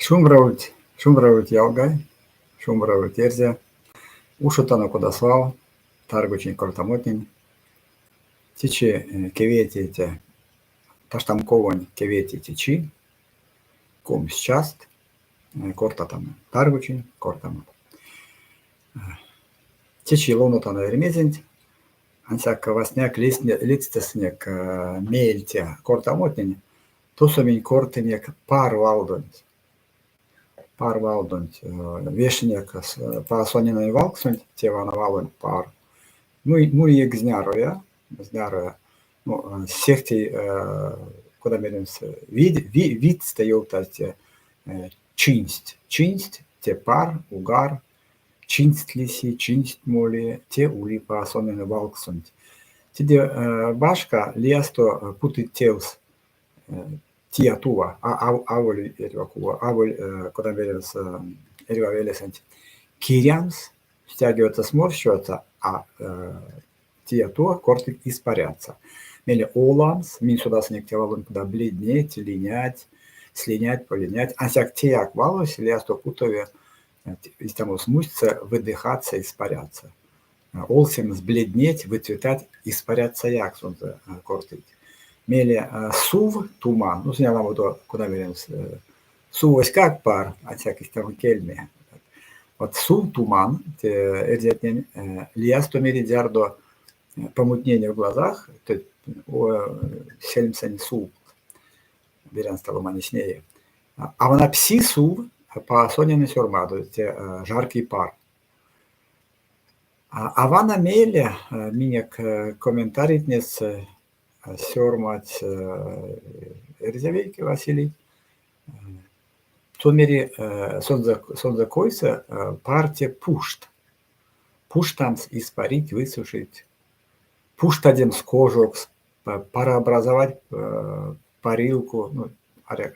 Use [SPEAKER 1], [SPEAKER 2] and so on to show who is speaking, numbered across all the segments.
[SPEAKER 1] Шумравут ялгай, шумравут ерзе, ушутана кудасвал, таргучин кортамотнин, тичи кеветите, таштамкован кевети тичи, ком счаст, кортатана, таргучин кортамот. Тичи лонутана ермезент, ансяк васняк лицтеснек мельте кортамотнин, тусомень кортенек пар валдонт. Пар валдонт, вешнек па сонина и валксунт, те вана валдонт пар. Ну и гзняроя, ну, сехти, куда меримс, вид стоялтать, чинсть, те пар, угар, чинсть лиси, чинсть моли, те ули па сонина валксунт. Теде башка лиасто путит теус, тия тува, аволь эрвакува, аволь, куда меримс, эрвавелесент, кирямс, стягивается, сморщивается, а тия туа кортик испаряться. Мели оламс, мин сюда снег тевалун куда бледнеть, линять, слинять, полинять, а всяк тияк валус, лиасто кутове, из тому смуситься, выдыхаться, испаряться. Олсим сбледнеть, выцветать, испаряться як солнце кортить. Мели сув, туман, ну, сняла вот куда мерим, сувось как пар, а всяких там кельме. Вот сув, туман, эрзятнен, лиасто мери дярдо помутнение в глазах, то сельмсен сув, берян стало маничнее. А вона пси сув, по сонене сюрмаду, жаркий пар. А вана меле, минек комментаритнес, сюрмать эрзявейки Василий, томери сонза койса парте пушт. Пуштамс испарить, высушить. Пуштадем с кожок, парообразовать парилку, ну,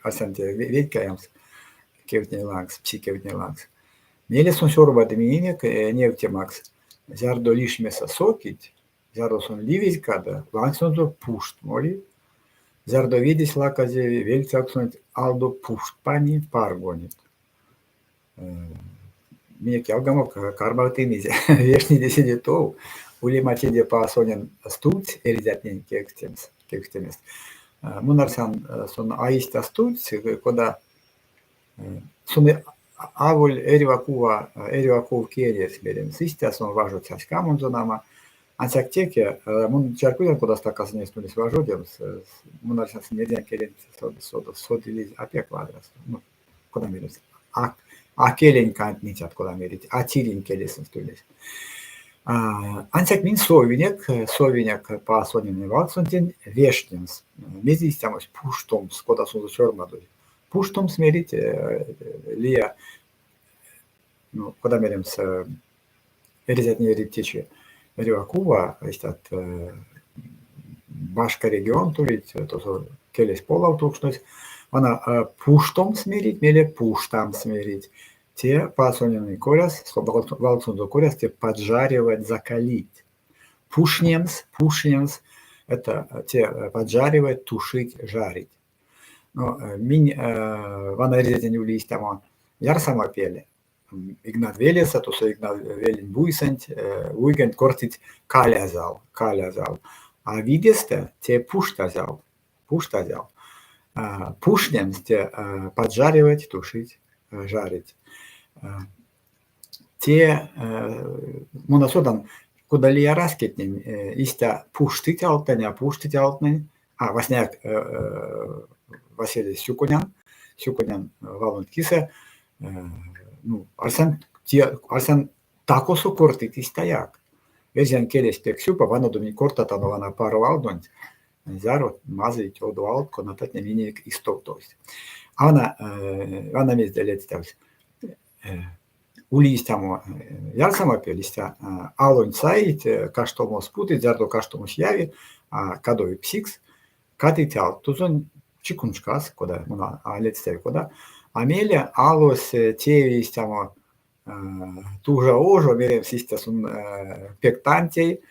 [SPEAKER 1] асанте ведькаемс, кевтнелангс, псикевтнелангс. Меле сон сорба доминик, невтемакс, зярдо лишмеса сокить, зярдо сон ливить када, лангсонзо пушт моли, зярдо видись лаказе, вельцаксон алдо пушт пани паргонит. Минек ялгамок карбатымизе, вешни десидетов, ули матеде па сонен стуть, эризятнен кекстемес. Мунарсан сон аиста стуть, кода сон аволь эривакув керес берем, систя сон важу цяська мунзонама, ансяк теке, мун чаркуян кода стака снеснулись важодем, мунарсан снеден керен содили опек квадрас, ну, кода мерес, а келень кантничат кода мерить, а тирин келесен стулись. Ансяк мин совинек па сонин валксонтен вешненс, мезистямось пуштомс, кода сунзу сёрмадуй. Пуштомс мерить лия, ну, кода меримс эризятне риптечи ривакува, истат башка регион турить, то келес полав тукшнуть, она пуштомс мерить, меле пуштам смерить. Те пасоненный коляс, валцунзо коляс, те поджаривать, закалить. Пушнемс, это те поджаривать, тушить, жарить. Но минь вана резетен юлись там яр сама пели. Игнат велеса, то со Игнат велен буйсент, уйгент кортить калязал. А видесте те пуштазал. Пушнемс те поджаривать, тушить, жарить. Те моносодан, куда ли я раскетнен, истя пуштить алтен, а васняк Василий Сюкунян валунт кисе, ну, арсен такосу кортит истаяк. Везен келес пексюпа, вана думи кортата, но вана пару валдонт, зяро мазить одуалт, конатат не миник истоптость. Вана мезде летставсь. Улистямо ярсама пелистя алонь сайт каштомо спутить зардо каштомо яви кадови псикс катитял тузон чикунчкас кода муна летстев кода амеле алос тевистямо тужа ожо мерем систя сон пектантей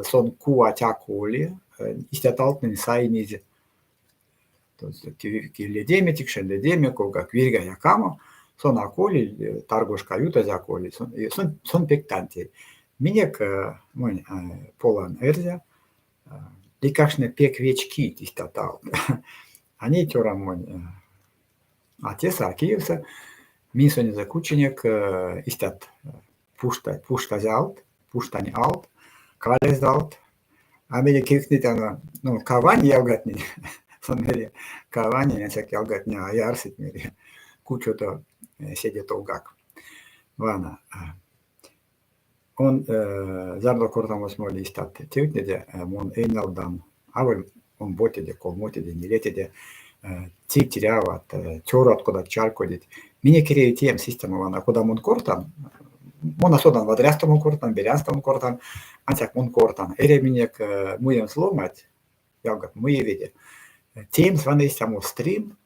[SPEAKER 1] сон куа тякули истяталтнен сайниз Ледеме, тикшен ледеме, кога квирга якамо, сон аколи, таргошка юта заколи, сон пектанти. Минек мон полан эрзя, ликашне пек вечки тистатал. Они тёрам мон атеса акиевса, минсони закученек истят пушта зялт, пуштани алт, калез алт, а меня кикнет она, ну, кавани ялгатни, сонери, кавани, не всякий ялгатни, а ярсит мири, кучу-то сидит олгак. Вана. Он зардо кортамос моли истат тютнеде, мон эйналдан, авы он ботеде, колмотеде, не летеде, тип теряват, тёрат, куда чаркодит. Мине кирею тем систему вана, куда мон кортам, мон асодан вадрястому кортам, берястому кортам, ансяк мон кортам. Эре минек муем сломать, ялгат муе виде. Тем сваныстяму стрим,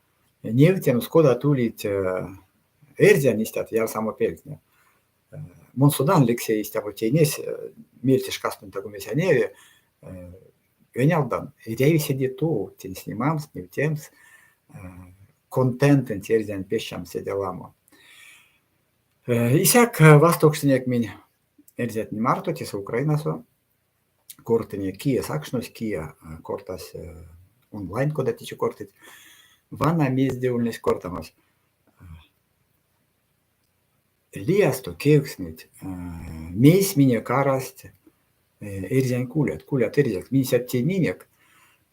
[SPEAKER 1] не тем скода тулить эрзя нистят, я само пельтне. Мон судан лексе истябу тенес, мельтиш кастун таку месяневе, венялдан. Идеи сидит ту, тен снимамс, не темс, контентен терзян пещам седеламо. Исяк востокшнек мин эрзят не марто, теса Украинасо, кортене кия сакшнос, кия кортас онлайн, кода тичи кортит, вана мездеульнес кортамос. Лиасто кевкснит, мейс мине караст, эрзян кулят эрзяк, минсят тенинек,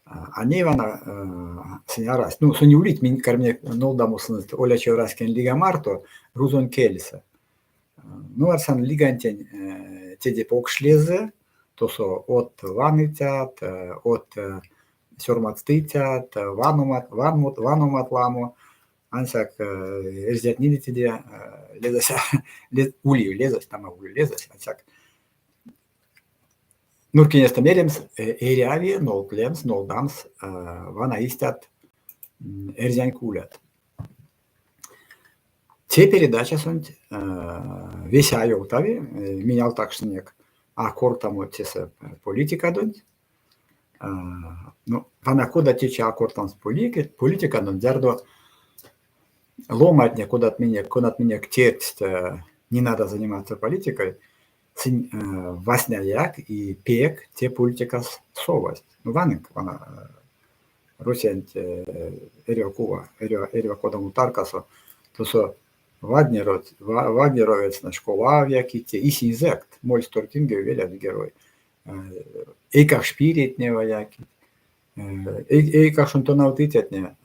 [SPEAKER 1] а не вана сняраст. Ну, сони улит мин кармне нолдамуснет, оля чевраскен лига марто, рузон кельса. Ну, арсан лигантен теде покшлезе, то со от ванытят, от сёрматстытят, ванумат ламу, ансяк эрзят нидетеде лезася, улью лезась, там улью лезась, ансяк. Нуркинеста меремс, эриави, нол клемс, нол дамс, вана истят эрзян кулят. Те передача сонт веся йолтави, менял так снег, а кортаму теса политика донт. Ну, вана кода теча кортамс политика донт, дярдо ломатня, куда от меня текст не надо заниматься политикой, васняяк и пек те политика совость. Ну, ванек, вана русент эриокува, эриокодаму таркасо, то со Вагнеровец на школа в яките, и синзект, моль стортинге велят герой. И как шпирит не вояки, и как шунтонаутитет не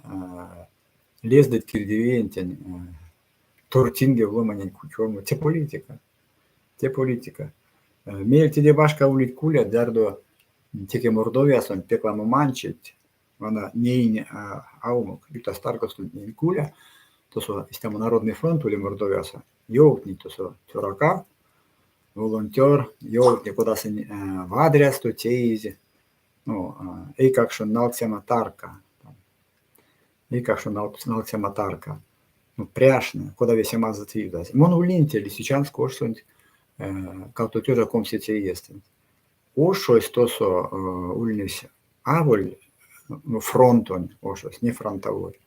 [SPEAKER 1] лездет кирдивентен, тортинге вломанен кучому, те политика. Мель тебе башка улит куля, дардо теке мордовясон пекламу манчить, вона не аумок, юта старкосту не куля, то со истему Народный фронт или Мордовяса, йовкни, то со тюрака, волонтер, йовкни, куда се в адрес, то тейзи, ну, и как шо налцема тарка, ну, пряшне, куда весема затвидась. Мон улинте, лисичанск, ошсонт, как-то тюра комсите естен. Ошось, то со ульнись, аволь, ну, фронтон, ошось, не фронтовой.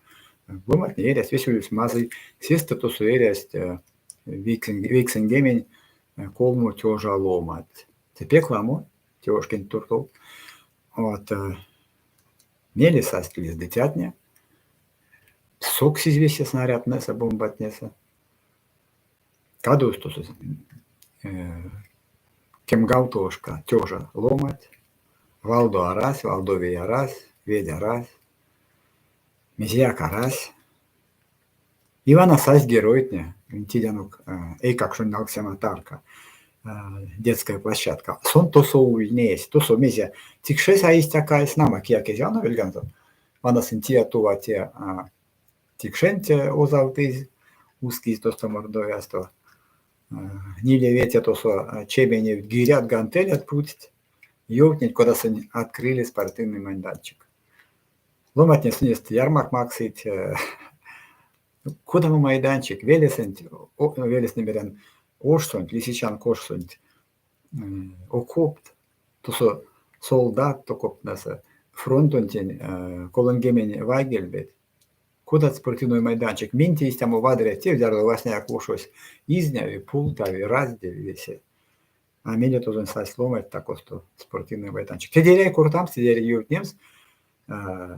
[SPEAKER 1] Вымат не еряст, весь улис мазый, сесты то су еряст, виксен гемень, колму тёжа ломат. Те пекламу, тёшкин туртол, вот, мели састились дитятня, сок сизвесе снаряд неса, бомбат неса. Кадус то су, кемгал тошка, тёжа ломат, валдо арас, валдови арас, ведя арас, мизьяк арас. Ивана сась геройтня, тидянук, как шо налксема тарка, детская площадка. Сон то со ульнесь, то со мизя. Тикшес аистяка снама киякезяна вельганто. Вана сентия тува те тикшенте озалтыз, узкий то со мордовясто. Ниле ветя то со чебене гирят гантелят путь. Ёвкнет, куда сын открыли спортивный майданчик. Ломатне снест ярмак максить, куда мы майданчик, велесент, велес не берем, ошсонт, лисичан кошсонт, окопт, то со солдат, то коп наса, фронтонтень колонгемень вайгельбет, кодат спортивний майданчик, мінті істямо вадре, ті взяли власне як ушось Ізняві, Пултаві, Разділі, весе. А мені тоже сай сломать також то спортивний майданчик. Тедерей куртам, тедерей юртнемс,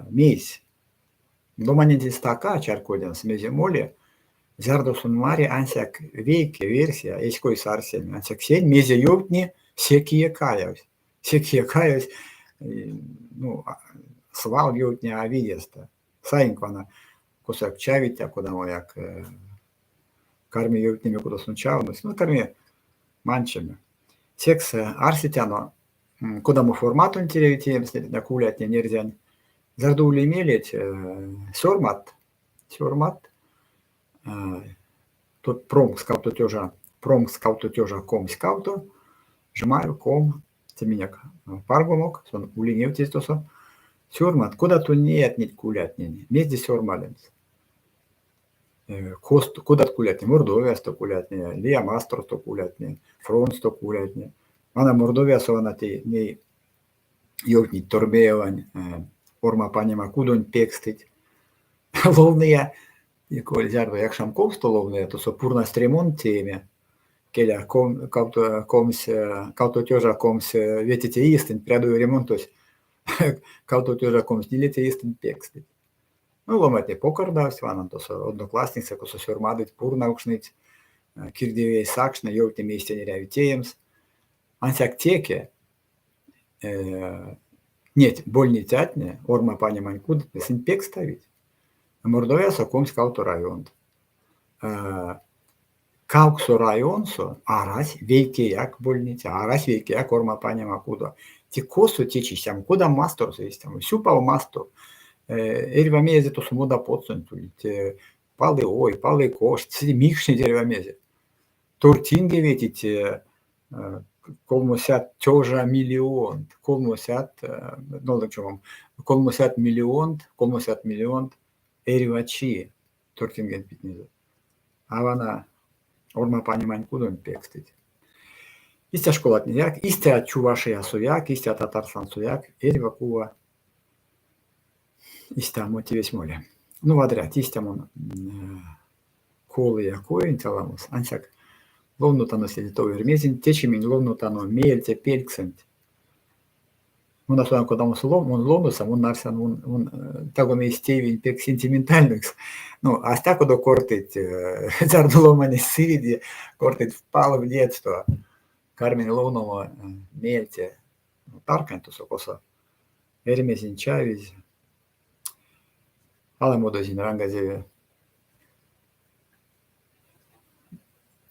[SPEAKER 1] мейс. Доманентис така, чаркоден, смезе моле, зардоsun мари ансяк вейке версия, эской сарсен, ансяк сень, мезе юртни, секие каяус. Секие каяус, ну, свал юртни авидеста. Сайнквана, кусак чавитя, куда мояк карми юртними куда сунчавнус, ну, карми манчами. Секс арситяно, куда мы формату телевитием, на кулятне нельзя. Зардули мелить сормат, тут промскауто тежа ком скауто, жмаю ком, теменяк паргумок, сон улинев тестосо, сормат, куда то нет кулятне, между сормаленс. Кост, куда кулятне, Мордовия сто кулятне, Лия Мастро сто кулятне, фронт сто кулятне. Она Мордовия сована те не йовни торбеевань, Орма панима кудонь пекстить. Ловные, якой зярдо, як шамков столовне, то со пурна стремон теме, келя кауто тежа комс ветите истин, прядую ремонтось, кауто тежа комс діліте істин пекстить. Ну, ломати покордавсь, ванам то со однокласниця, ко со сьормадить пурна укшниць, кирдівей сакшне, йовте місце нерявітеємс. Ансяк теке, нет, больни тятне, орма пани манькуд, песен пек ставить. Мордовия соком скауто район. Кауксо районсо, арась вейкеяк больница, арась вейкеяк орма пани макуда. Ти косу течисям, куда мастор завистям, сюпал мастор. Эрва мезе то сумода подсунтулить, палы ой, палы кош, ці мікшні дерва мезе. Тортинге ветите, колмосят тежа миллион, колмосят, ну, так чому, колмосят миллион, ерівачі, тортинген питнезе. А вона, орма панімань кудон пекстить. Істя школат ніяк, істя чувашия совяк, істя татарсан совяк, еріва кува, істя мотивесь моле. Ну, вадрят, істя мон, колы якоин таламус, ансяк, ловнутано слідітовий вермезін, течемінь ловнутано мельце пельксент. Mun asutaan, kun tämmöisessä luonnossa, mun narsan, mun tagomme stevin pek sentimentaaliksi. No, a sitä kun kortit, zardulomani sividi, kortit vpalo v детство. Karmin luonnolla mieltä, tarkentus, kosa Hermesin Chavis, alamuotoisin rangazevi.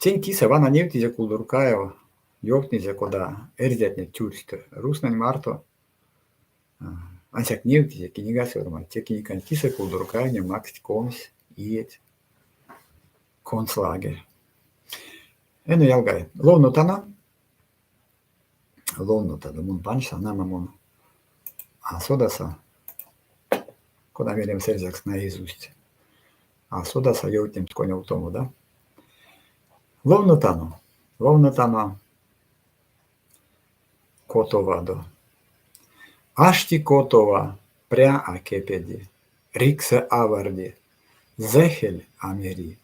[SPEAKER 1] Sen kisa vana nevtise kuldurkaeva, johtnise koda erzätne tjurst, rusnan marto, ansjak nevtise kinigasörma, teknikan kisa kuldurkaevne makst koms iet konslager. Eno jalgai, lovnutana mun pansa nama mun sodasa, koda merem serzaks naizust. A sodasa joutnem tkonja u tomu, da? Lovnutano, Kotovado. Ašti Kotova, prea a kepedi, rikse avardi, zehel ameri.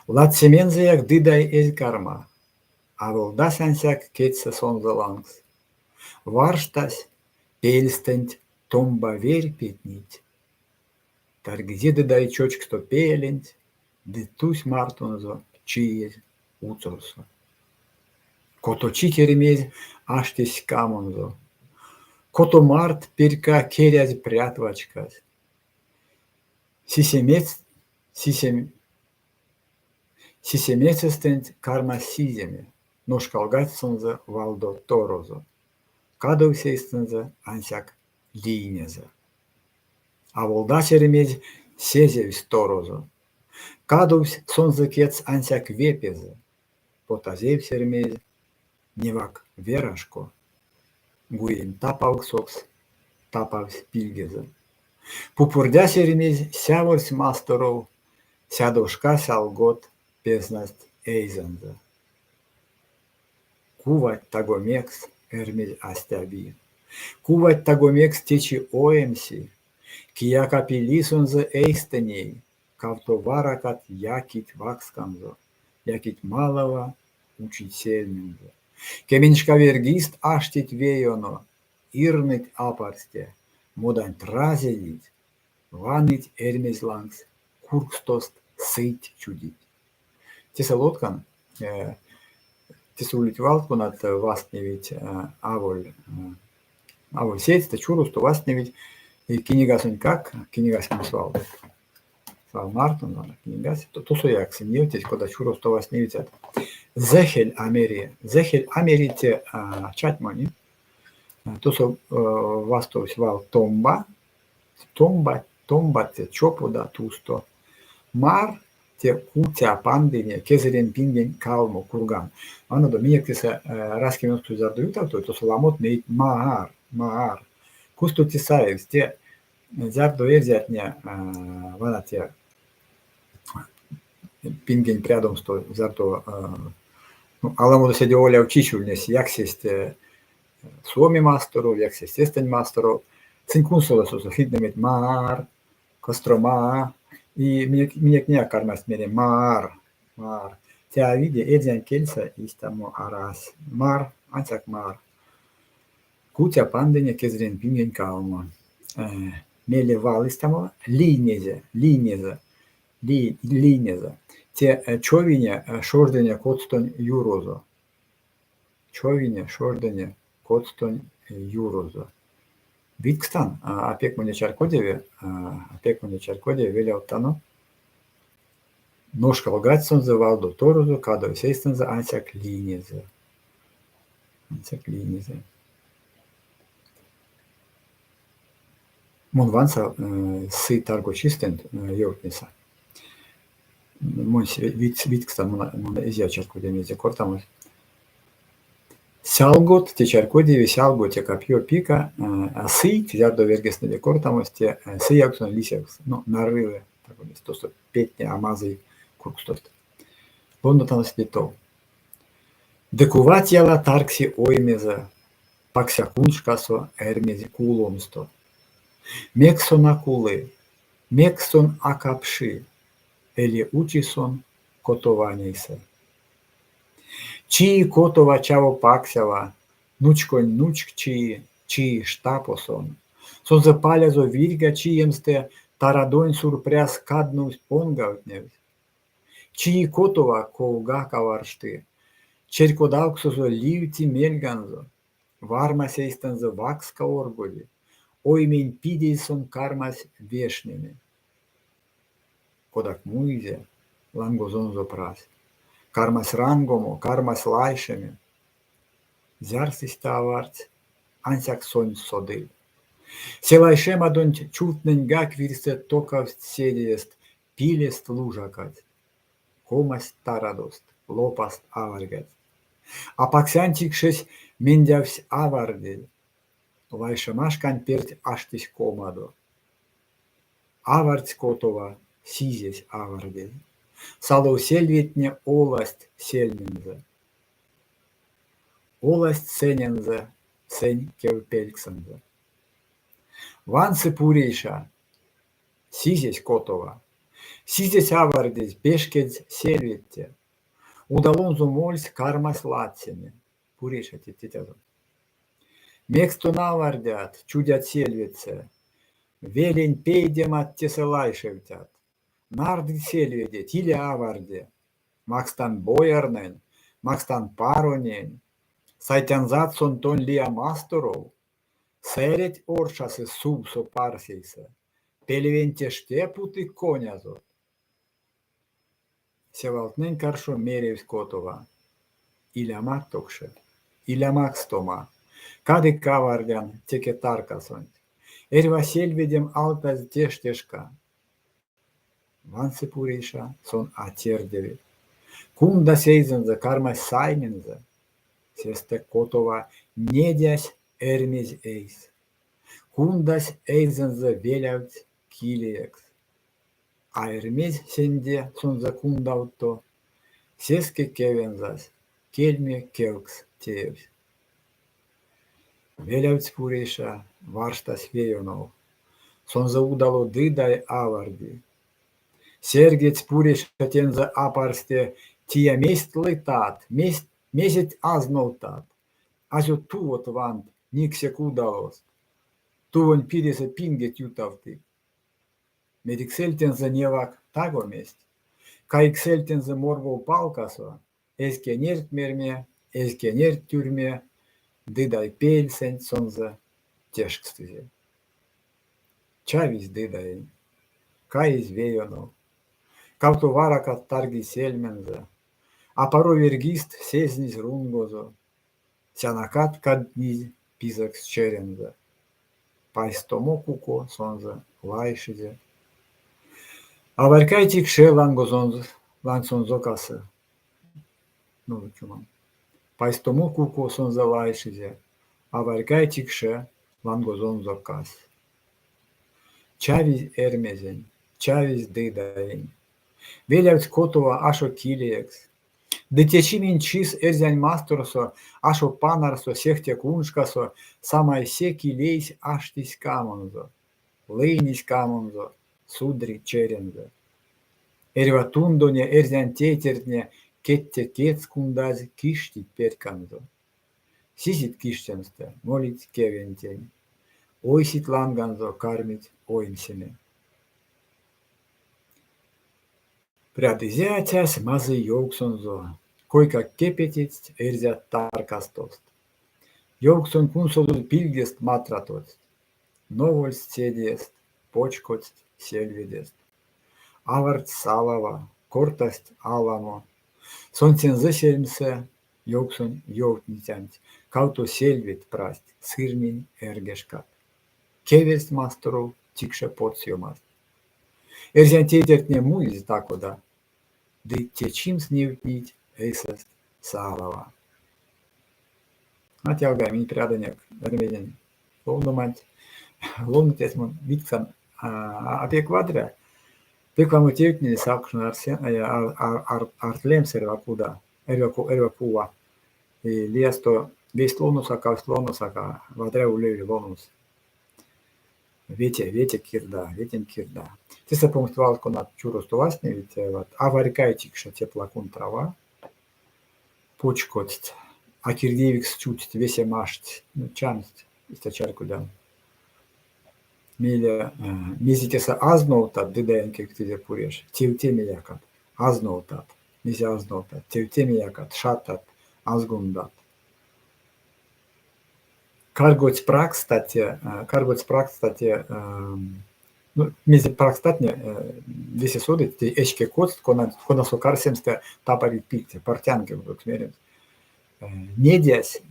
[SPEAKER 1] Latsemenzejak didai ez karma, a voldasensiak ketse sonzalangs. Varstas pelstent tomba verpetnit. Targzi didai čočksto pēlint, ditus martonzo čīz ucorso. Koto čikerimez aštis kamonzo. Koto mart pirka kerez priatvačkas. Sisemecestent karma sizeme. Noškalgatsonza valdo torozo. Kadovseistanza ansjak līneza. A voldaserimez sezevis torozo. Kadovs sonzakets ansjak vepeza. Potazevsermez nevak veraško. Guim tapavsoks, tapavs pilgeza. Pupurdeserimez sevors mastorov, sedoškas algot pesnast eizanza. Kuvat tagomeks ermez astebi. Kuvat tagomeks teci oemsi, kiaka pilisonze eistenei, kavto varakat jakit vakskanzo, jakit malava učit selminzo. Keminška vergist aštit vėjono, irnit aparste, modant razedit, vanit ermezlangs, kurkstost sõit čudit. Tesalotkan, tesulit valdkonnad vastnevid avol seitstä čurustu vastnevid kinigas on kak, kinigas on svaldo. Sval Marton on kinigas, tuossa jaksin niutis, koda čurustu vastnevid. Zehel Amerite chatmoni, tuossa vastaus val tomba te chopoda tusto, mar te kuutia pandine kezerin pingen kalmo kurgan. Anado miektissä raskin ottu zardu ytaltu, tuossa lamot meit maar. Kustu te saevs, te zardu erziatne vana te pingen priadomsto zardu Alamudu sedi olea učišulnes, jak seste Suomi mastoru, jak seste Estoni mastoru, sen kunsulasuse hitnemit maar, kostromaa, i minek karmast mene maar. Tea vide edzen kelsa istamo aras. Maar, ansak maar. Kutia pandene kezren pingen kalmo. Mele valistamo lineze. Te čovinje šordenje kodston jurozo. Vitkstan, apekmonje Čarkodjevi veljautano, noška ogatsonze valdo torozo, kada seistanze ansak lineze. Mun vansa si targo čistent joutnisa. Mun Vitkstan mun ezia Čarkodjevi kortamus. Salgot te Čarkodjevi salgot te kapio pika, si zardo vergesnede kortamus te sijaks on lisjaks, no narrile, tako mis tosto petne amazai kurkstot. Londotanas lietov. Dekuvatjala tarksi oimeze, paksia kunškaso ermezi kulomsto. Mekson akule, mekson akapši, eli učison kotovaneise. Čiji kotova čavo paksjava, nučkon nučk čiji štaposon. Son zapaljazo virga čijemste taradon surpres kadnus pongautnevis. Čiji kotova kovgaka varšti, čerkodauksozo livti melganzo, varmas eistanzo vakska orgodi, oimin pidison karmas viešnemi. Kodak muize, langozonzo pras. Karmas rangomo, karmas laišemi. Zjarsis tavarts, ansak son sodil. Se laišema dont čutnen gakvirse tokavst sėdėjest, pilest lužakat. Komas taradost, lopast avargat. Apaksantikšes mindjavs avardil. Laišemaškan pirt aštis komado. Avarts kotova sizes avardil. Salau selvietne olast selminze. Olast senenze, sen kevpelksanze. Vansi pureiša, sizes kotova. Sizes avardis beškeds selvietne. Udalonzo mols karmas latsene. Pureiša titezo. Mekstun avardiat, čudjat selvietse. Velin peidemat teselaiševtiat. Nardi selvede, tile avarde, makstan bojarnen, makstan paronen, saitenzatson ton lia mastorov, seret oršase subso parseise, pelvente šteputi konjazot. Sevaltnen karšo merevs kotova, iljamak tokše, iljamak stoma, kadik avardian teke tarkasont, erva selvedem altas tešteška, Vansi pureiša son atierdevi. Kunda seizenze karmas saiminze, seste kotova nedjas ermiz eis. Kundas eizenze vėliavts kilijaks. A ermiz sende sonze kundauto, seske kevenzas, kelmė kelks tėvs. Велявц пуреша варштас веёнов. Сонза удало дыдай аварди. Сергец пуреша тенза апарсте тия мест летат, месяц азнолтат. Азо тувот вант никсек удалос. Тувон пиреса пингет ютавты. Медиксельтенза невак таго мест. Кайксельтенза морвол палкасо. Эске нерт мерме, эске нерт тюрме. Дыдай пельсен сонза тешкстызе. Чавис дыдай. Каис веёнов. Кавту варакат тарги сельменза. А паро вергист сезнис рунгозо. Сянакат кадниз пизак черенза. Пайстомо куко сонза лайшизе. Аваркайтик ше лангсонзокасы. Ну, чумам. Пайстомо куко сонза лайшизе. Аваркайтик ше лангозонзокас. Чавис эрмезен, чавис дыдаен. Велявц котова ашо килиекс. Детечимин чис эрзянь масторсо, ашо панарсо, сехте куншкасо, самай секи лейс аштис камонзо, лейнис камонзо, судри черензо. Эрватундоне эрзянь тетерне, кетте кец кундаз кишти перканзо. Сисит киштенсте, молит кевентень. Ойсит ланганзо кармит оймсене. Прядызятяс мазы йоксонзо, койка кепетиц эрзят таркастост. Йоксон кунсодуз пилгест матратост, новольст седест, почкост сельведест. Аварт салава, кортаст аламо, сонцензы сельмсе, йоксон йовтнитянт, кауто сельвет праст, сырмин эргешкат. Кевест масторов тикше подсъемаст. Эрзян тетертне муиз такода, дытечим сневтнить эйсест салава. Атялга мин пряданяк, эрмеден, ловнумать, ловнутесмон виксан, апе квадра, пекваму тевтнили сакшун артлем сервакуда, эрвакува, и лиасто весь лонусака, вадре улеви лонус. Ветя кирда, ветен кирда. Тиса помствалко над чуростувасне, ведь аварикайтикша теплакун трава, почкотит, а кирдевикс чутит, весе машт, чамст, источарку дам. Миля, мизитеса азнолтат, дыдаен кирктизе пуреш, тевтеми якат, азнолтат, мизе азнолтат, тевтеми якат, шатат, азгундат. Каргоц прак, кстати, ну, мизи прак, кстати, весе соды, те эчке кост, кона сокарсемсте тапари пикте, партянке вдруг смерим. Недясь,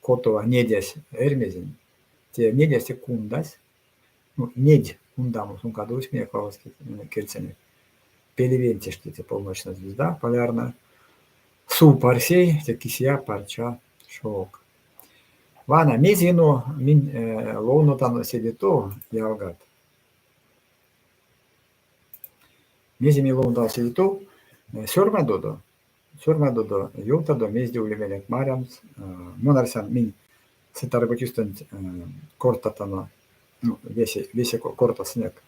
[SPEAKER 1] котова недясь эрмезин, те недясь и кундась, ну, недь, кундамус, кадусь мне клавовский кельцами. Пелевентишки, те полночная звезда полярная. Су парсей, те кисия парча шок. Vana mezino min lounotan sedito jalgat. Mezimi lounotan sedito sörmädodo joutado mezdi ulimelek marjams. Monarsan min se tarkoitustant kortatana, no vesi kortas nek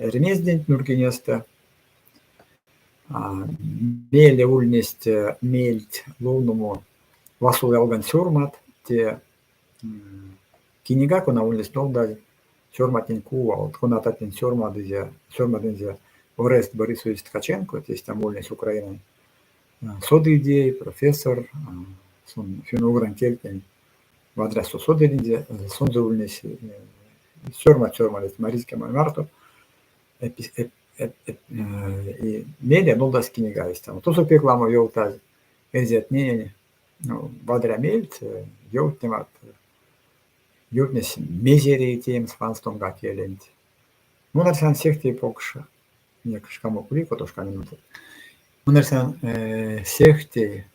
[SPEAKER 1] ermezdint nurkinesta. Meele ulnest meelt lounumo vasu jalgan sörmat. Те кинега, кона улнес толдали, сёрматин кува, кона татин сёрмадензе Орест Борисович Ткаченко, то есть там улнес Украина, соды идеи, профессор, финугран келкен, в адресу соды идеи, сонзе улнес сёрмалес Марийскому Марту, и медиа нолдас кинега есть там. То супекламо ёлтаз, эзет не Вадря мельт, ёлтнемат, ёлтнес мезери тем с фанстом гакелент. Монарсан сехте покша, некашкамо кулико тошка минуты. Монарсан сехте,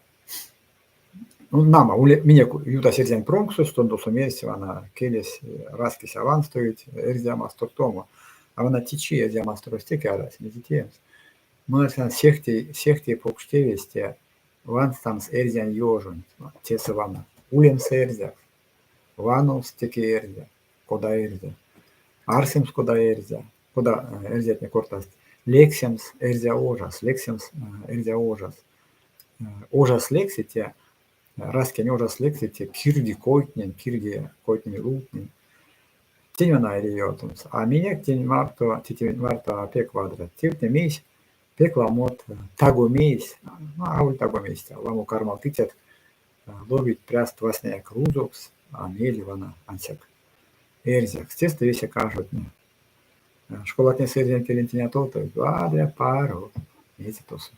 [SPEAKER 1] ну нама, меня юта серзян пронксус, тондо сумеси, вана келес раскис аван стоит, эрзяма стортомо, а вана тичи эрзяма сторостеки арас, медитиемс. Монарсан сехте покштевесте, Ванстамс эрзян ёжун, тесывана, улем сэрзяк. Vanus teki erzä, koda erzä. Arsems koda erzä, koda erzät ne kortast. Leksiems erzä ožas, leksiems erzä ožas. Ožas leksit ja rasken ožas leksit ja kirdi koitnin luutnin. Tiņvanā ir jautājums. A minēk tiņ varto pie kvadrat. Tirtne mīs pieklāmot tagu mīs. Auli tagu mīs. Lamu karmal ticēt. Lovīt prēst vasnējak rūzoks. A mieli vana ansek. Erzjaks. Tiesto visi kažot. Školatnes erzjän kelintiņā tauta. Vādre pāru. Iecitus.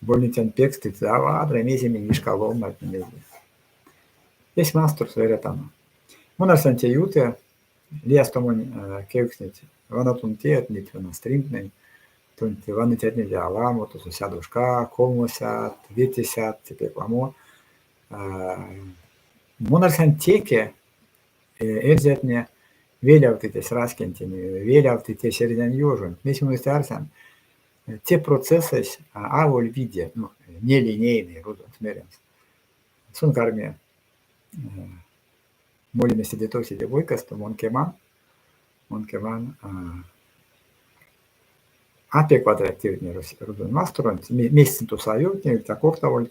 [SPEAKER 1] Bolnicän pekstit. Vādre mīzimi niškā lommat. Es masturs veretama. Monarsan tie jute, liestomon keuksnit, vanatun tietnit, vana strimtnen, tunti vanitėtnit ja alamotus, sėduška, kolmusiat, vietisiat, pieklamo. Monarsan tiekė erzėtne vėliautytis raskentini, vėliautytis erzän juožun. Mes mums tarsan, tie procesais avol vidė, nelinėjiniai rudons mėrėms. Sunkarmė. Molime sėdėtos į vaikas, to mon keman apie kvadratirni rudon masturant, mestintu sajutni, ta kortavolt,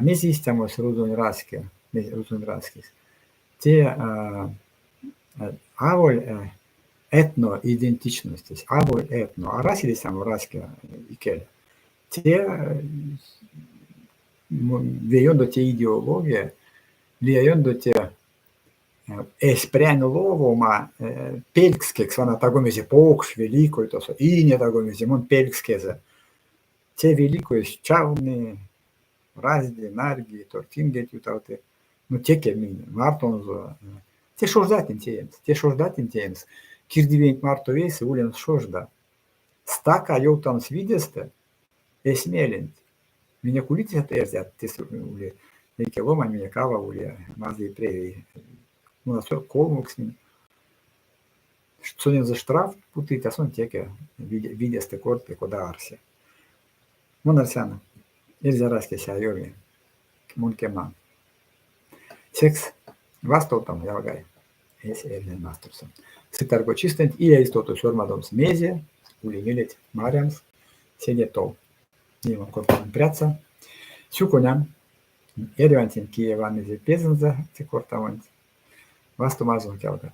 [SPEAKER 1] mesistemos rudon raskis. Tie avol etno identičnostis, avol etno, a rasidisam raskia ikel. Tie vėjondo tie ideologija, vėjondo tie espräänu loovuma pelkskeks vana tagumise pooks velikoi tossa, iine tagumise mun pelkskese. See velikoi tšavni, razdi, nargi, tortinget jutauti, no teke mine, martonzo. Te šoždatin tiems, kirdivient marto veisi uljens šožda. Staka jautams videste, esmėlint. Mine kulitisat erzät, tes uli, eikä loman mine kava uli, mazli previ. Kolmuksni. Sonen za štraf putīt, tas un tiek vides te korte koda arsi. Mun arsana. Erzä raskesää jovi. Mun keman. Seks vastautam jalgai. Esi erzän vastursan. Sitarko čistent ilja istotus jormadoms meze, uli milet marjams, sėdė tol. Niivan kortan preatsa. Siukonям. Erivantin Kievan meze pezenza te kortavant. Vastu mazun jalgat.